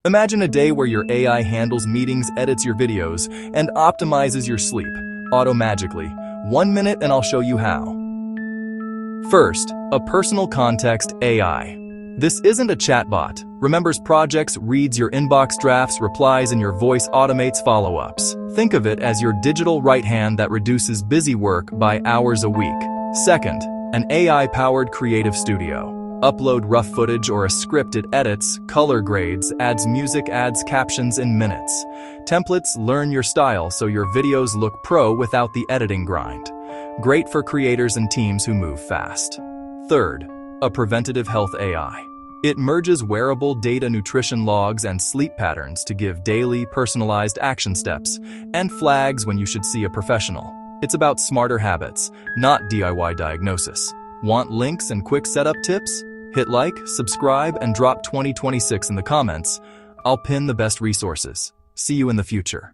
Imagine a day where your AI handles meetings, edits your videos, and optimizes your sleep, auto-magically. 1 minute and I'll show you how. First, a personal context AI. This isn't a chatbot. Remembers projects, reads your inbox drafts, replies, and your voice automates follow-ups. Think of it as your digital right hand that reduces busy work by hours a week. Second, an AI-powered creative studio. Upload rough footage or a script it edits, color grades, adds music, adds captions in minutes. Templates learn your style so your videos look pro without the editing grind. Great for creators and teams who move fast. Third, a preventative health AI. It merges wearable data, nutrition logs, and sleep patterns to give daily, personalized action steps and flags when you should see a professional. It's about smarter habits, not DIY diagnosis. Want links and quick setup tips? Hit like, subscribe, and drop 2026 in the comments. I'll pin the best resources. See you in the future.